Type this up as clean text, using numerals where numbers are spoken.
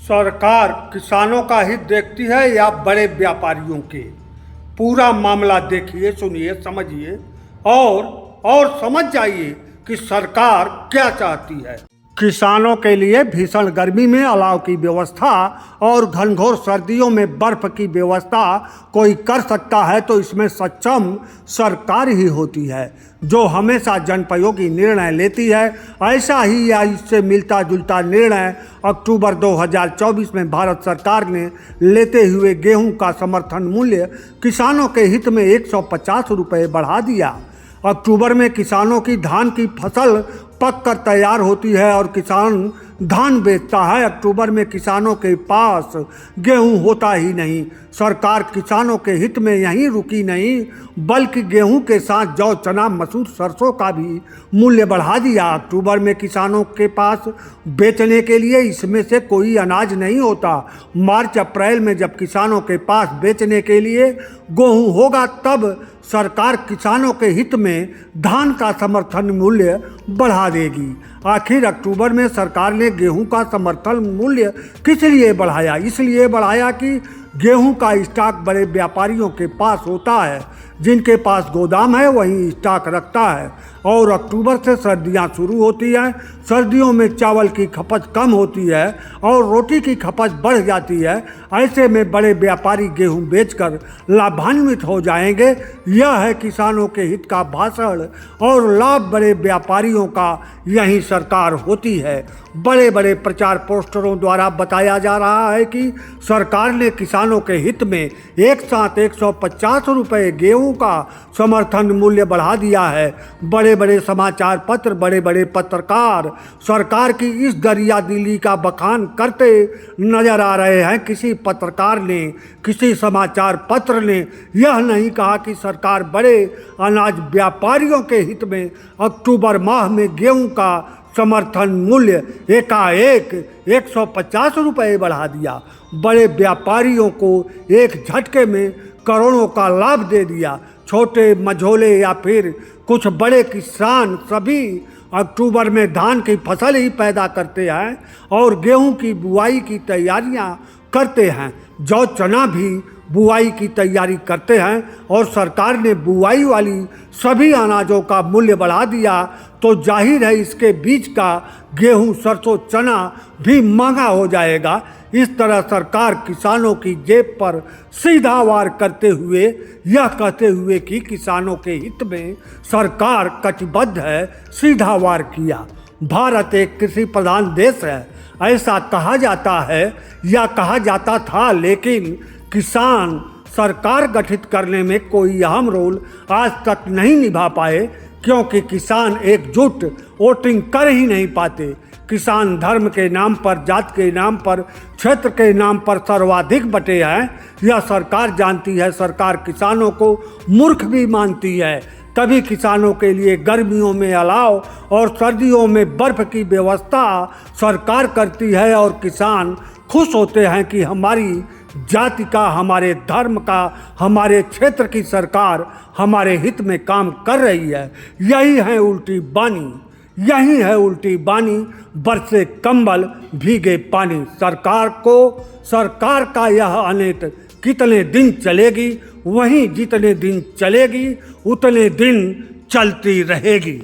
सरकार किसानों का हित देखती है या बड़े व्यापारियों के? पूरा मामला देखिए, सुनिए, समझिए और समझ जाइए कि सरकार क्या चाहती है। किसानों के लिए भीषण गर्मी में अलाव की व्यवस्था और घनघोर सर्दियों में बर्फ की व्यवस्था कोई कर सकता है तो इसमें सक्षम सरकार ही होती है, जो हमेशा जनपयोगी निर्णय लेती है। ऐसा ही या इससे मिलता जुलता निर्णय अक्टूबर 2024 में भारत सरकार ने लेते हुए गेहूं का समर्थन मूल्य किसानों के हित में 150 रुपये बढ़ा दिया। अक्टूबर में किसानों की धान की फसल पक कर तैयार होती है और किसान धान बेचता है। अक्टूबर में किसानों के पास गेहूं होता ही नहीं। सरकार किसानों के हित में यहीं रुकी नहीं, बल्कि गेहूं के साथ जौ, चना, मसूर, सरसों का भी मूल्य बढ़ा दिया। अक्टूबर में किसानों के पास बेचने के लिए इसमें से कोई अनाज नहीं होता। मार्च अप्रैल में जब किसानों के पास बेचने के लिए गेहूं होगा, तब सरकार किसानों के हित में धान का समर्थन मूल्य बढ़ा देगी। आखिर अक्टूबर में सरकार ने गेहूं का समर्थन मूल्य किस लिए बढ़ाया? इसलिए बढ़ाया कि गेहूं का स्टॉक बड़े व्यापारियों के पास होता है, जिनके पास गोदाम है वहीं स्टॉक रखता है। और अक्टूबर से सर्दियां शुरू होती हैं। सर्दियों में चावल की खपत कम होती है और रोटी की खपत बढ़ जाती है। ऐसे में बड़े व्यापारी गेहूं बेचकर लाभान्वित हो जाएंगे। यह है किसानों के हित का भाषण और लाभ बड़े व्यापारियों का यही सरकार होती है। बड़े बड़े प्रचार पोस्टरों द्वारा बताया जा रहा है कि सरकार ने किसानों के हित में एक साथ 150 रुपये गेहूं का समर्थन मूल्य बढ़ा दिया है। बड़े बड़े समाचार पत्र, बड़े बड़े पत्रकार सरकार की इस दरियादिली का बखान करते नजर आ रहे हैं। किसी पत्रकार ने, किसी समाचार पत्र ने यह नहीं कहा कि सरकार बड़े अनाज व्यापारियों के हित में अक्टूबर माह में गेहूं का समर्थन मूल्य एकाएक 150 रुपये बढ़ा दिया। बड़े व्यापारियों को एक झटके में करोड़ों का लाभ दे दिया। छोटे मझोले या फिर कुछ बड़े किसान सभी अक्टूबर में धान की फसल ही पैदा करते हैं और गेहूं की बुआई की तैयारियां करते हैं। जौ, चना भी बुआई की तैयारी करते हैं और सरकार ने बुआई वाली सभी अनाजों का मूल्य बढ़ा दिया, तो जाहिर है इसके बीच का गेहूं, सरसों, चना भी महंगा हो जाएगा। इस तरह सरकार किसानों की जेब पर सीधा वार करते हुए यह कहते हुए कि किसानों के हित में सरकार कटिबद्ध है, सीधा वार किया। भारत एक कृषि प्रधान देश है, ऐसा कहा जाता है या कहा जाता था, लेकिन किसान सरकार गठित करने में कोई अहम रोल आज तक नहीं निभा पाए, क्योंकि किसान एकजुट वोटिंग कर ही नहीं पाते। किसान धर्म के नाम पर, जात के नाम पर, क्षेत्र के नाम पर सर्वाधिक बटे हैं। यह सरकार जानती है। सरकार किसानों को मूर्ख भी मानती है। तभी किसानों के लिए गर्मियों में अलाव और सर्दियों में बर्फ की व्यवस्था सरकार करती है और किसान खुश होते हैं कि हमारी जाति का, हमारे धर्म का, हमारे क्षेत्र की सरकार हमारे हित में काम कर रही है। यही है उल्टी बानी, यही है उल्टी बानी, बरसे कंबल भीगे पानी। सरकार का यह अनैत कितने दिन चलेगी? वहीं जितने दिन चलेगी उतने दिन चलती रहेगी।